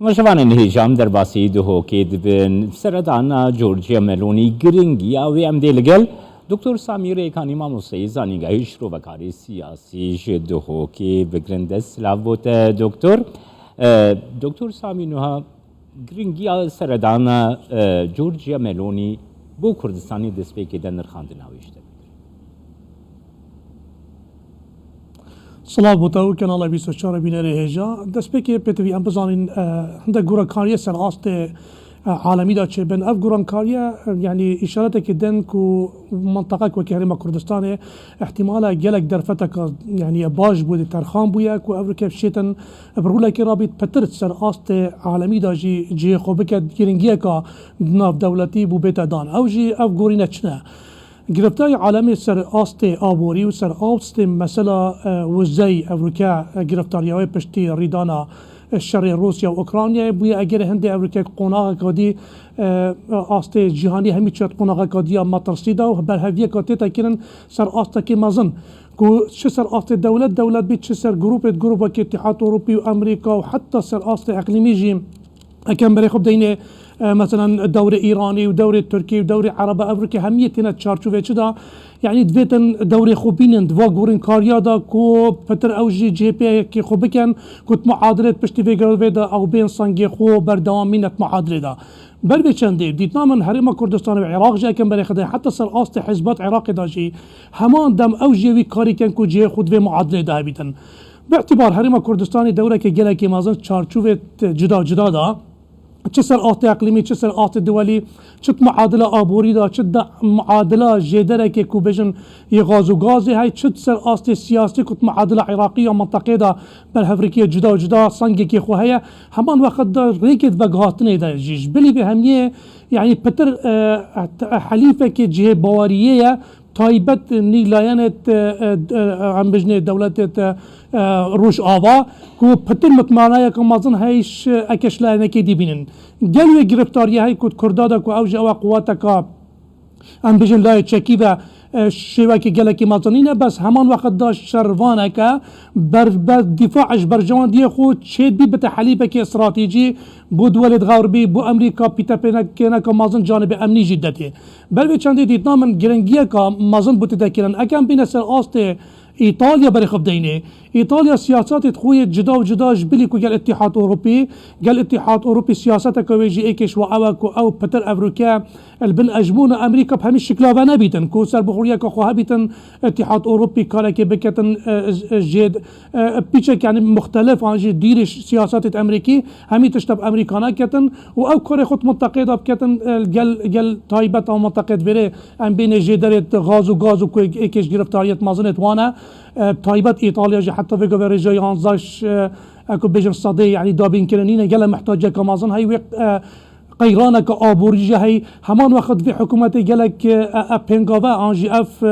مشوان انهیجام در باسی دو که دبن سردانا جورجیا ملونی گرینگی آوی ام دیلگل دکتر سامیر ایکانی ماموسی زانیگاهی شروع وکاری سیاسی جدو که بگرندس لابوت دکتر سامی نوها گرینگی سردانا جورجیا ملونی بو کردستانی دست پیکی دن نرخاندن هاویشته. صلاة بوتاو كان الله بيسو شارع بيناري هجا دست بيكي بيتوي ام بزانين هنده گوران كاريا سر آست عالمي دا چه بن اف گوران كاريا يعني اشارته که دن كو منطقه كو كهرما كردستان احتمالا جلك درفتك يعني باش بودي ترخان بويا كو افريكا شيتن برولا كي رابط پترت سر آست عالمي دا جي خوبكت گرنگيه كا ناف دولتي بو بيتا دان او جي اف گورينه چنه گرفتاری عالمی سر آست آبوری و سر آست مثلا وزی امریکا گرفتاری‌های پشتی ریدانا شر روسیا و اوکراینیا بوی اگر هند امریکا قناق کدی آست جهانی همی چت قناق کدی اما ترسیدا و بر هویه کاتی تکرن سر آست کی مازن کو چه سر آست دولت بیت چه سر گروپ که اتحاد اروپی و امریکا و حتی سر آست اقلیمی جیم اکم برای خب دینه مثلا دور ايراني ودور تركي ودور عرب افريقيا هميتنا تشارچوفه چدا يعني دبيتن دور خوبين دوا گورين كاريادا كو پتر اوجي جي بي كي خوبكن كنت معادله پشتي فيدا او بين سانگي خو بردوامينت معادله دا بل بچنده ديتنا من هرم كردستان والعراق جا كان بري خدای حتى سر آست حزبات عراق داجي همان دم اوجي وي كاري كان كو جي خود في معادله دا بيتن باعتبار هرم كردستان دوله كي جلا كي مازن تشارچوفه جدا دا چه سر آت اقلیمی چه سر آت دولی چه معادله آبوری دا چه معادله جدره که کوبجن یه غاز و گازی های چه سر آت سیاسی کت معادله عراقی و منطقه دا بر هفریکی جدا سنگی که خواه همان وقت دا ریکت بگهاتنه دا جیش بلی به همیه يعني پتر حلیفه که جه باوریه تایبت نیلایانت عم بجنه دولت روش آوا کو پتر مطمئنه که مازن هایش اکش لانه که دی بینن گلوی گرفتاری های کد کردادا کو اوج او قواتا که عم بجن لای چکی و شیوه که گله که مازنینه بس همان وقت داشت شروانه که بر دفاعش بر جوان دیه خود چید بی بتحلیبه که استراتیجی بو دولت غربی بو امریکا پیتا پینا که مازن جانب امنی جدته بل به چنده دیدنا من گرنگیه که مازن بوده دکرن اکم بین سر آست ايطاليا بري خبدينه ايطاليا سياسات خوية جدا جبلي كو قال اتحاد اوروبي قال اتحاد اوروبي سياساته كو يجي ايكش واواكو او بتر افريكا البن اجمونا امريكا بهم الشكل بيتن كو سر بخوريا كو خوها بيتن اتحاد اوروبي كالا كي بكتن جد بيتشك يعني مختلف عن جد دير سياسات امريكي همي تشتب امريكانا كتن او كوري خط منتقده بكتن قال تايبت او منتقد بري ام بين جدرت غاز وكو ايكش گرفتاريت مازنت وانا تايبت ايطاليا جي حتى في قبل رجاي هانزاش اكو بيجن صدي يعني دابين كرنين قال محتاجه كمازن هاي وقت قيرانه كابوريجا هي همان وقت في حكومتي قالك بنغافا انجي اف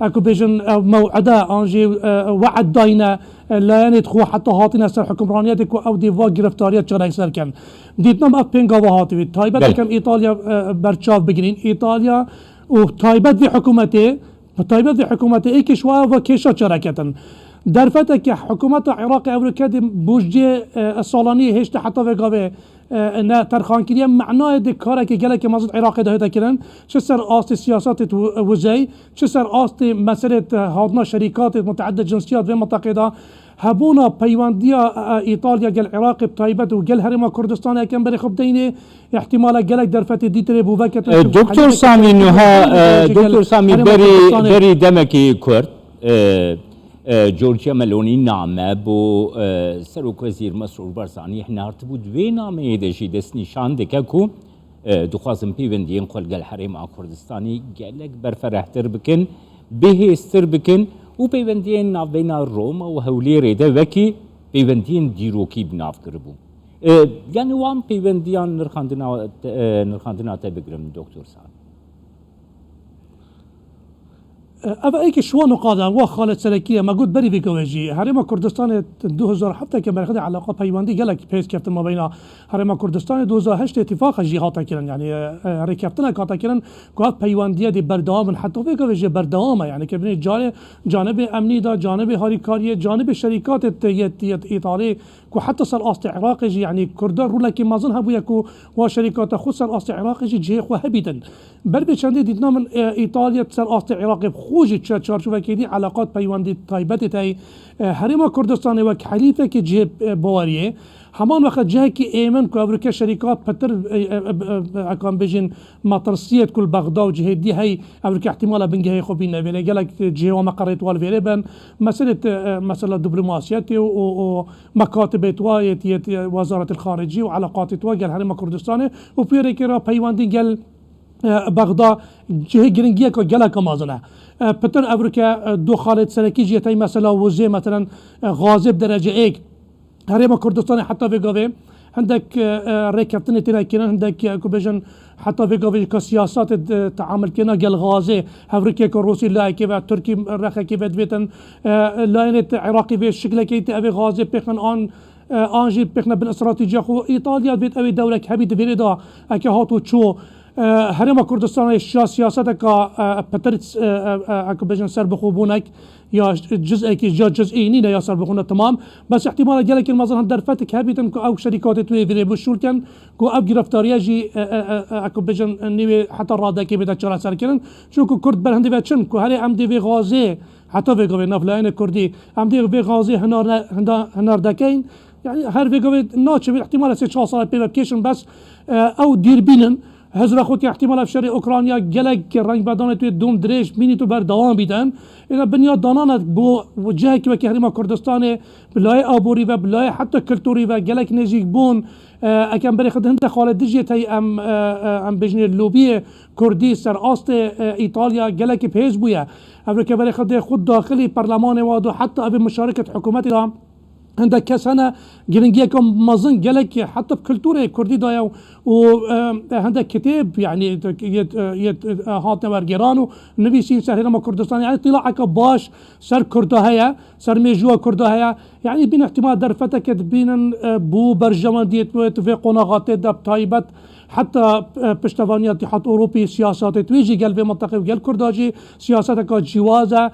اكو بيجن موعده انجي وعد داينا لا يدخو حتى هاتنا سر حكمرانيتك او ديفا گرفتاريات چرا سر كان ديتنام اف بنغافا هاتوي تايبت كم ايطاليا برچاف بگرين ايطاليا وتايبت في حكومتي طيبت في حكومة ايكش وكيشا شراكة درفتك حكومة عراق امريكا دي بوجه الصالانية هيش حتى في قابه ان ترخان كريم معناه دي كارك جالك مازد عراق ده تكرن شو سر آست سياسات وزي شو سر آست مسألة هادنا شركات متعدد جنسيات في منطقة هبونا بيوانديا ايطاليا قال العراق بطيبت وقال هرما كردستان كان بري خبدينه احتمال قالك درفت ديتري بوفاكه دكتور سامي نوها دكتور سامي بري دمكي كرد جورجيا ملوني نامه بو سروك وزير مسرور برزاني احنا ارتبو دوي نامه دشي دس نشان دكاكو دخوازم بيوندين قول قال حريم كردستاني قالك برفرحتر بكن بهستر بكن و پیوندین ناو بین روما و هولی ریده وکی پیوندین دیروکی بناف کربو یعنی وام پیوندیان نرخاندنا تا بگرم دکتر سان اما ای که شو نقاطه و خالد سلکی ما گفت بری بگویی هرم کردستان 2007 که برخد علاقه پیوندی گلک پیش کفت ما بین هرم کردستان 2008 اتفاق جهات کردن یعنی رکفتن کاتا کردن که پیوندی دی بردام حتی بگویی بردام یعنی که بین جانب امنی دا جانب هاریکاری جانب شرکات ایطالی که حتی سال است عراق یعنی کردان رولا که مازن هبو یکو و شرکات خود سال است عراق جه خو هبیدن بر بچنده دیدنا من ایتالیا سال است عراق خوجی چارچوبه کردی علاقات پیوندی تایبت تای هرم کردستان و حلیفه که جه باوریه همان وقت جه که ایمن که امریکا شرکات پتر اکان بجین مطرسیت کل بغداد و جه دی های امریکا احتمالا بنگه خوبی نبینه گلک جه و مقررت والویره بن مثلا دیپلماسیت و مکاتب توایت وزارت الخارجی و علاقات توای گل هرم کردستان و پیره که را پیوندی گل بغداد جه گرنگیه که گلک مازنه پتر امریکا دو خالد سرکی جهتای مثلا وزه مثلا غازب درجه ایک هرم کردستان حتی بگاوه عندك ركبتني تناكينا عندك كوبيجن حتى بيقوي كسياسات تعامل كنا قال غازي هفريكا كروسي لا كيف تركي رخا كيف بيتن لاينت عراقي في الشكل كي تبي غازي بيخن ان انجي بيخنا بالاستراتيجيه خو ايطاليا بيت ابي دوله كبيده بيردا اكي هاتو تشو هرم كردستان سياسات كا بترت اكو بيجن سر بخوبونك يا جزء كي جزئي نينا يا سر بخونا تمام بس احتمال جالك المظهر درفتك هابيتن او شركات توي في بشولتن كو اب گرفتاريا جي اكو بيجن نيوي حتى رادا كي بدا چرا سر كرن شو كو كرد بر هندي بچن كو هري ام دي في غازي حتى في قوي نفلاين كردي ام دي في غازي هنار دكين يعني هر في قوي ناتش احتمال 3 سال بيبكيشن بس او دير بينن هزر خود احتمال افشار اوکراینیا گلک رنگ بدان توی دوم درش مینی تو بر دوام بیدن اینا بنیاد دانانت بو وجهه که وکی هرم کردستان بلای آبوری و بلای حتی کلتوری و گلک نزیک بون اکم بری خود هنده خالد دیجی تای ام بجنی لوبی کردی سر آست ایتالیا گلک پیز بویا امریکا بری خود داخلی پرلمان وادو حتی اب مشارکت حکومتی دا عندك كسنة جرينجيا كم مازن جلك حتى بكلتورة كردي دايا وعندك كتاب يعني هات ورجرانو نبي سين سر هنا كردستان يعني طلعك باش سر كردها سر ميجوا كردها يعني بين احتمال درفتك بين بو برجمان ديت في قناغات دب تايبت حتى پشتوانی اتحاد اروپی سیاست تویجی قلب منطقه و قلب کرداجی سیاست کا جوازه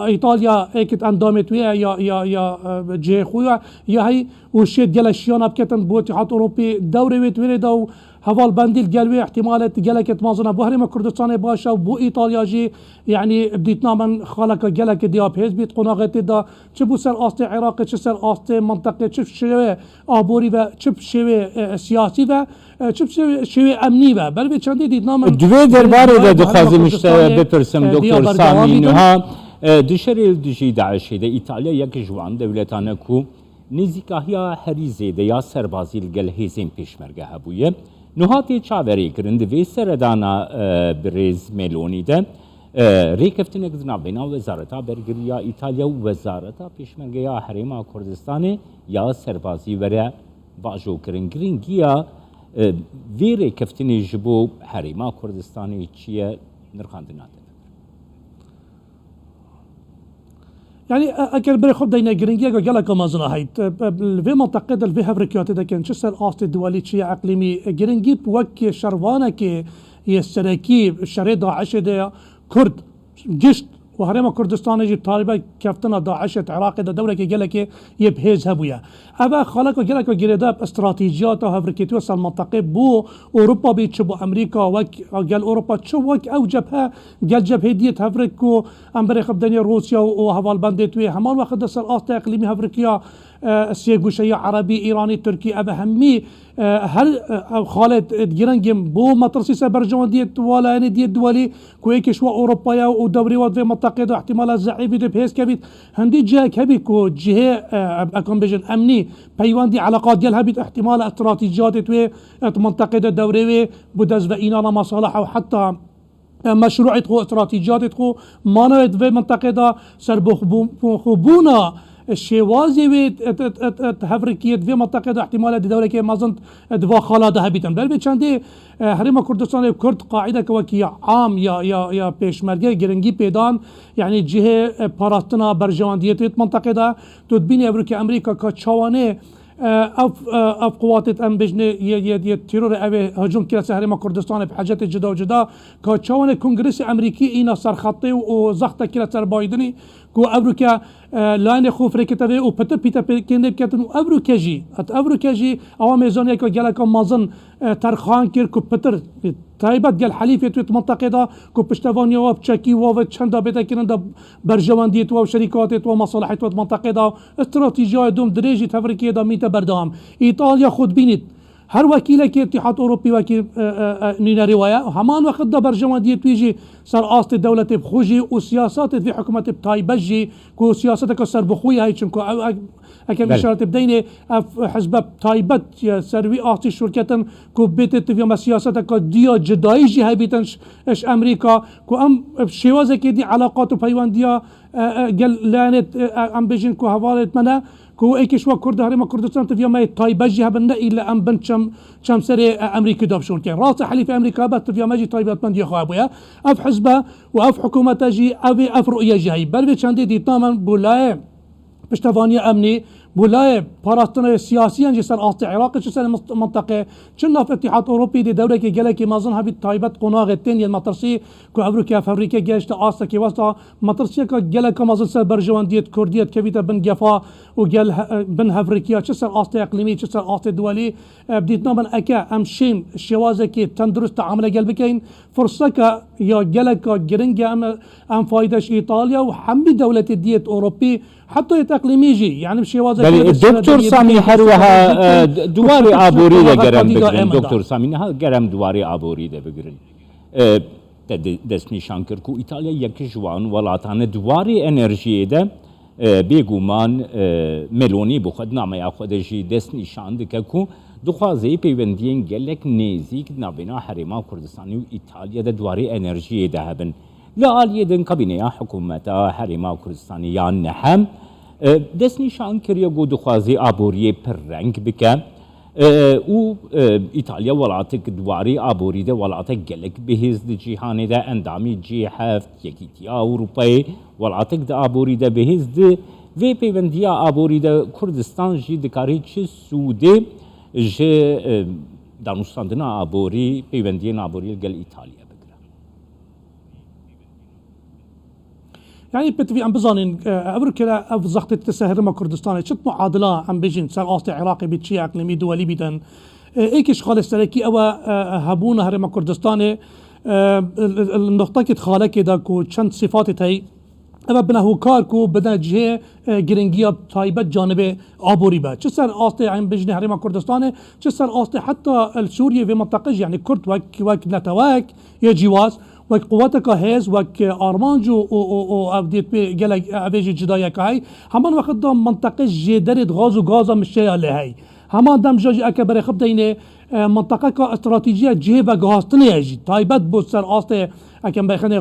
ایتالیا ایکت اندامت ویا یا جه خویا یا هی وشید گل شیان ابکتن بو اتحاد اروپی دوره ویت ویره دو حوال بندیل قلبي احتمالات قالك مازنا بهرم كردستان باشا وبو ايطاليا جي يعني بديتنا من خلق قالك دياب هيز بيت قناغت دا تشبو سر است عراق تش سر است منطقه تشف شوي ابوري و تشف شوي سياسي و تشف شوي امني و بل بچندي دیدنا من دوی درباره دا دخوازم بپرسم دکتر سامی نها دشری دجی داعش ده ایتالیا یک جوان دولتانه کو نزیکاهیا هریزه ده یا سربازی لگل هیزین پیشمرگه هبویه نهاتی چاوری کرند وی سردانا بریز ملونی ده ریکفتنه کدنا بنا وزارتا برگریا ایتالیا و وزارتا پیشمرگه یا حریم کردستان یا سربازی وره باجو کرن گرینگیا وی ریکفتنه جبو حریم کردستانی چیه نرخاندنا ده يعني اكل بري خد دينا جرينجيا قال لك ما زنا هيت في منطقه في هفريكيات ده كان شسر اوست الدولي شي اقليمي جرينجي وك شروانه كي يسركي الشري داعش ده كرد جشت وهرم كردستان يجي طالبه كفتنا داعش عراق ده دوله كي قال لك يبهز هبويا ابا خلق قال لك جريدا استراتيجيات هفريكيات وصل منطقه بو اوروبا بيتشبو امريكا وك قال اوروبا تشو وك او جبهه قال جبهه ديت هفريكو امبري خبدني روسيا وهوال بانديتوي همان واخد اصل است اقليمي هفريكيا سيغوشي عربي ايراني تركي ابا همي هل خالد جرنجم بو مطرسي سبرجون ديت ولا يعني ديت دولي كويك شو اوروبا ودوري واد في منطقه احتمال زعيب بهيس كبيت هندي جا كبي كو جهه اكون بيجن امني بيواندي علاقات ديالها بيت احتمال استراتيجيات توي منطقه دوري بدز واينا مصالح او حتى مشروع خو استراتيجيات خو مانويت في منطقه دا سر بخبونا شێوازێ وێ هەڤرکیت وێ منطقەدا احتیمالە دەولەکێ مەزن دوا خاڵادا هەبیتن بەلبێ چەندێ هەرێما کوردستانی کورد قاعدەکەوەکی عام یا پێشمەرگە گرنگی پێدان یعنی جهێ پاراستنا بەرژەوەندیەتێت منطقەدا تو دبینی ئەڤرکی ئەمریکا کە چاوانێ اف قوات ام بجنه ی ترور اوه هجوم کرد سر هرم کردستان به حاجت جدا و جدا که چوان کنگرس امریکی اینا سرخطه و زخت کرد سر بایدنی که امریکا لاین خوف رکته و پتر پیتا کنده بکتن و امریکا جی اوام میزانی که گله مازن ترخان کرد که پتر تایبت گل حلیفه توی منطقه دا که پشتوانی و چکی و چند بیت کنن دا برجواندیت و شرکات و مصالحات و منطقه دا استراتژی دوم دریجی تفریقی دا میت بردام ایتالیا خود بینید هر وکیل که اتحاد اروپی وکیل نینا روايه همان وقت دا برجواندیت ویجی سر آست دولت بخوجی و سیاست في حکومت بتایبجی که سیاست که سر بخوی های چون که اكن اشاره بدين حزب تايبت سروي اعطي شركه كو بيت في سياسه ديا جداي جهه بيتنش اش امريكا كو ام شوازه كدي علاقات وبيوانديا قال لانت ام بيجن كو حوالت منا كو ايكش وكرد هرم كردستان تفيا ما تايبه جهه بن الا ام بن چم سري امريكا دابشون كان راس حليف امريكا بات تفيا ماجي تايبت من دي خوابيا اف حزبه واف حكومه جي اف رؤيه جهه بل چندي دي تمام بولاي پشتوانی امنی بولای پاراستن سیاسیان جسر آست عراق جسر منطقه چون في اتحاد اوروبی دی دوره که گله که مازن هبی تایبت قناغ تین یل مطرسی که افریقا فریقا گشت آست که واسطه مطرسی که گله که مازن سر برجواندیت کردیت که بیت بن گفا و گل بن افریقا جسر آست اقلیمی جسر آست دولی بدیت نامن اکا امشین شوازه که تندرست عمل گل بکین فرصه که یا گله که گرنگ ام فایدش ایتالیا و همه دولت دیت اوروبی حتى اقليمي يجي يعني بشوازه دكتور سامي هروها دواري عبوري ده گرم بگرن دكتور سامي ها گرم دواري عبوري ده بگرن دست نشان کرد که ایتالیا یک جوان ولاتان دواري انرژی ده بێگومان ملونی بۆ خۆت نامەیا خۆدەژی دەست نیشان دکە و دخوازەی پەیوەندیên gelek nêzik navbêna herêma Kurdistanê û İtalya'da de duwarê enerjiyê de hebin. Li aliyê din kabîneya hikûmeta herêma Kurdistanê yan nehem dest nîşan kiriye got dixwaze aboriyê pir reng bike û İtalya welatek duwarê aborî de welatek gelek bihêz di cîhanê de endamî G7 Yekîtiya Ewropayê welatek di aborî de bihêz di vê pêwendiya aborî de Kurdistan jî dikarî çi sûdê ji danûstandina aborî pêwendiyên aborî gel İtalya bigire. يعني بتبي عم بظنن أبركلا أفزخت التسهرمة كردستان شت معادلة عم بيجين سر أصل عراقي بتشي أقليمي دولي بدن إيكش خالص سركي أو هبونا هرمة كردستان النقطة كت خالك كده كو چند صفات تاي اما بنهو کار کو بدن جه گرنگیا تایبت جانب عبوری با چه سر آست عین بجنه حریم کردستان چه سر آست حتی سوریه و منطقه يعني كرد وك نتواك يا جواز وك قواتك هز وك ارمانجو او ابديت قال ابيجي جدايا كاي همان وقت دام منطقه جدرد غاز وغازا مش له هي همان دم جاجي اكبر خب دينه منطقه کا استراتيجيه جه و غاستنه يجي تایبت بو سر آست اكن بخنه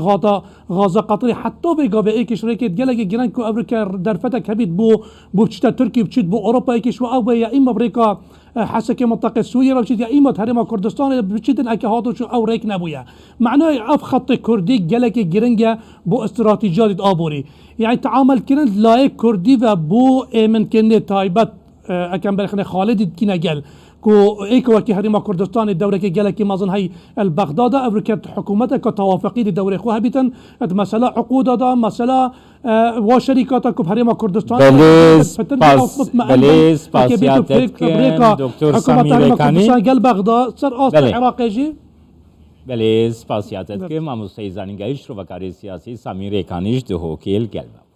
غازا قطري حتى بيقا بايك شركه جلك جرانكو امريكا درفتك هبيت بو بتشتا تركي بتشت بو اوروبا ايكش او يا اما امريكا حسك منطقه سوريا بتشت يا اما هرم كردستان بتشت اكهاتو شو او ريك نبويا معناه اف خط كردي جلك جرنجا بو استراتيجيات ابوري يعني تعامل كرن لايك كردي و بو من كنه تايبت اكن بخنه خالد كينا جل كو ايكو وكي هريما كردستان الدورة كي جالك مازن هي البغداد افريكا حكومتك توافقي الدورة خو هبيتن مسألة عقود دا مسألة وشركاتك بهريما كردستان بليز باسياتك دكتور سامي ريكاني قال بغداد سر اصل العراق يجي بليز باسياتك ماموستي زانينگايش رو وكاري سياسي سامي ريكانيش دهوكيل قلب